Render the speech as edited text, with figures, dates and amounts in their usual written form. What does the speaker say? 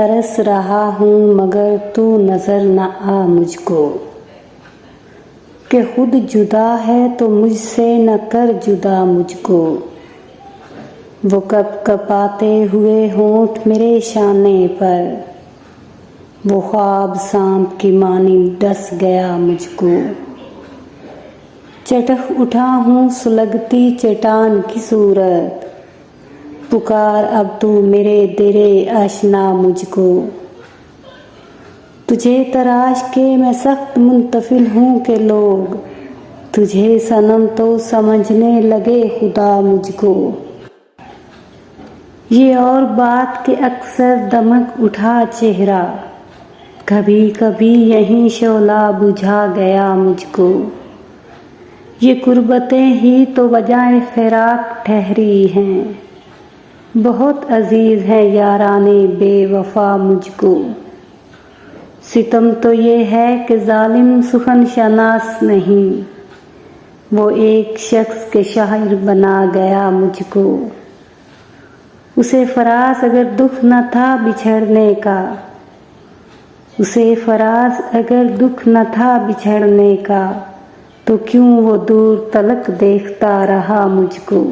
तरस रहा हूँ मगर तू नजर न आ मुझको, कि खुद जुदा है तो मुझसे न कर जुदा मुझको। वो कप कपाते हुए होंठ मेरे शाने पर, वो ख्वाब सांप की मानिंद डस गया मुझको। चटक उठा हूँ सुलगती चट्टान की सूरत, पुकार अब तू मेरे तेरे आशना मुझको। तुझे तराश के मैं सख्त मुंतफिल हूँ कि लोग तुझे सनम तो समझने लगे खुदा मुझको। ये और बात के अक्सर दमक उठा चेहरा, कभी कभी यहीं शोला बुझा गया मुझको। ये कुर्बतें ही तो वजह फिराक ठहरी हैं, बहुत अजीज है याराने बेवफा मुझको। सितम तो ये है कि जालिम सुखन शनास नहीं, वो एक शख्स के शायर बना गया मुझको। उसे फराज अगर दुख न था बिछड़ने का, उसे फराज अगर दुख न था बिछड़ने का, तो क्यों वो दूर तलक देखता रहा मुझको।